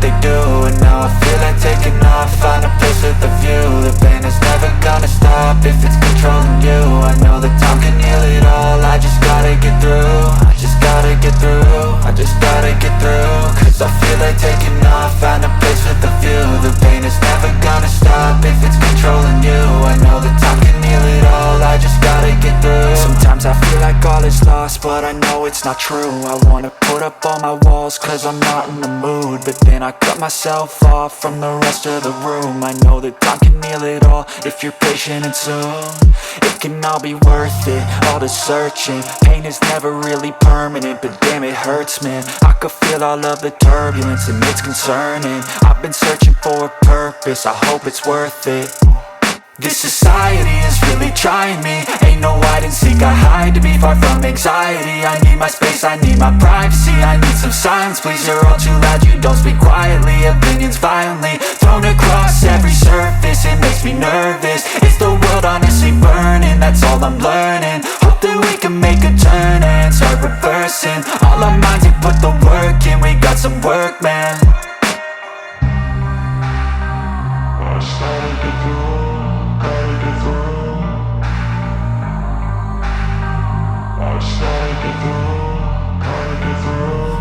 they do, and now I feel like taking off. Find a place with a view. The pain is never gonna stop if it's controlling you. I know that time can heal it all. I just gotta get through. I just gotta get through. I just gotta get through. Cause I feel like taking off. Find a place with a view. The pain is never gonna stop if it's controlling you. I know that time can heal it all. I just gotta get through. Sometimes I feel like all is lost, but I know it's not true. I wanna put up all my walls cause I'm not in the mood, but then I cut myself off from the rest of the room. I know that time can heal it all if you're patient, and soon it can all be worth it, all the searching. Pain is never really permanent, but damn it hurts, man. I could feel all of the turbulence and it's concerning. I've been searching for a purpose, I hope it's worth it. This society is really trying me. Ain't no hide and seek, I hide to be far from anxiety. I need my space, I need my privacy. I need some silence, please, you're all too loud. You don't speak quietly, opinions violently thrown across every surface. It makes me nervous, it's the world honestly burning. That's all I'm learning, hope that we can make a turn and start reversing. All our minds, we put the work in, we got some work, man. I started to do.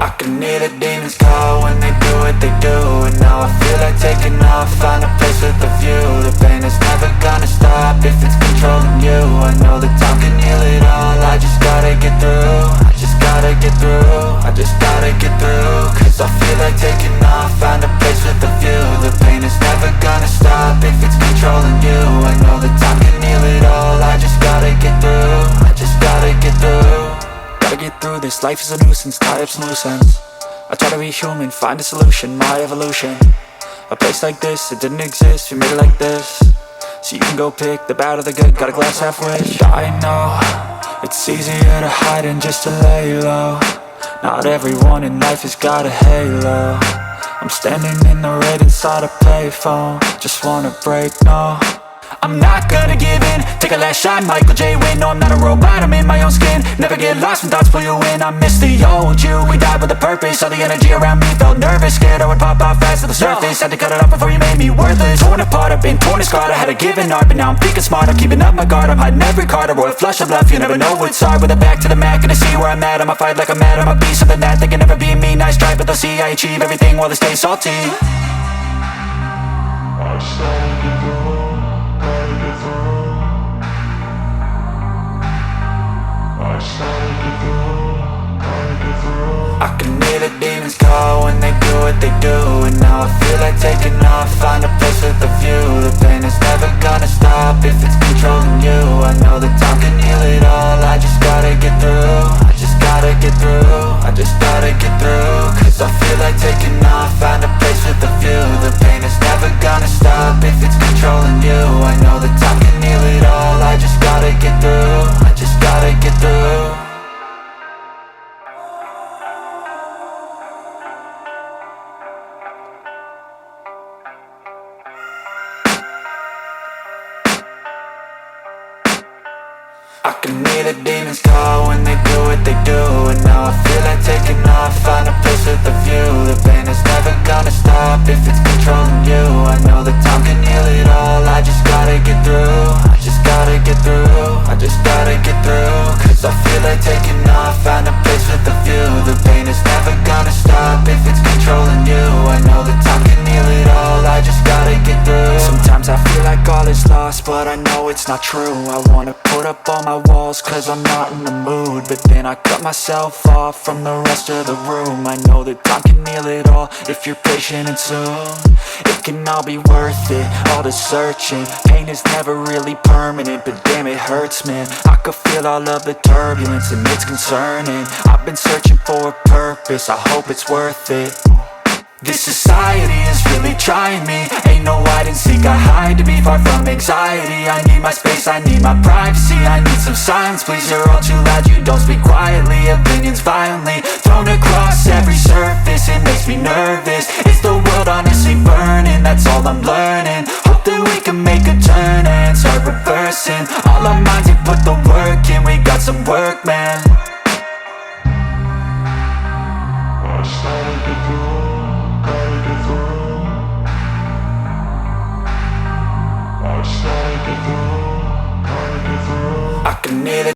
I can hear the demons call when they do what they do, and now I feel like taking off. Find a place with a view. The pain is never gonna stop if it's controlling you. I know that time can heal it all. I just gotta get through. I just gotta get through. I just gotta get through. Cause I feel like taking off. Find a place with a view. The pain is never gonna stop if it's controlling you. I know that time can heal it all. I just gotta get through. I just gotta get through. Gotta get through this, life is a nuisance, tie up some loose ends. I try to be human, find a solution, my evolution. A place like this, it didn't exist, we made it like this. So you can go pick the bad or the good, got a glass half wish. I know, it's easier to hide than just to lay low. Not everyone in life has got a halo. I'm standing in the red inside a payphone. Just wanna break, no, I'm not gonna give in. Take a last shot, Michael J. Win. No, I'm not a robot, I'm in my own skin. Never get lost when thoughts pull you in. I miss the old you, we died with a purpose. All the energy around me felt nervous, scared I would pop off fast to the surface. Had to cut it off before you made me worthless. Torn apart, I've been torn and scarred. I had a given art, but now I'm thinking smart. I'm keeping up my guard, I'm hiding every card. A royal flush of left, you never know what's hard. With a back to the mat, gonna see where I'm at. I'ma fight like I'm mad, I'ma be something that they can never be me. Nice try, but they'll see I achieve everything while they stay salty. I started to go. I can hear the demons call when they do what they do, and now I feel like taking off. Find a place with a view. The pain is never gonna stop if it's controlling you. I know that time can heal it all. I just gotta get through. I just gotta get through. I just gotta get through. Cause I feel like taking off. Find a place with a view. The pain is never gonna stop if it's controlling you. I know that time can heal it all. I just gotta get through. I just gotta get through. I can hear the demons call when they do what they do, and now I feel like taking off. Find a place with a view. The pain is never gonna stop if it's controlling you. I know that time can heal it all. I just gotta get through. I just gotta get through. I just gotta get through. Cause I feel like taking off. Find a place with a view. The pain is never gonna stop if it's controlling you. I know that time can heal it all. I just gotta get through. Sometimes I feel like all is lost, but I know it's not true. I wanna put up all my walls cause I'm not in the mood, but then I cut myself off from the rest of the room. I know that time can heal it all if you're patient, and soon it can all be worth it, all the searching. Pain is never really permanent, but damn it hurts, man. I could feel all of the turbulence and it's concerning. I've been searching for a purpose, I hope it's worth it. This society is really trying me. Ain't no hide and seek, I hide to be far from anxiety. I need my space, I need my privacy. I need some silence, please, you're all too loud. You don't speak quietly, opinions violently thrown across every surface. It makes me nervous, it's the world honestly burning. That's all I'm learning, hope that we can make a turn and start reversing. All our minds, we put the work in, we got some work, man. I started to do. I can hear the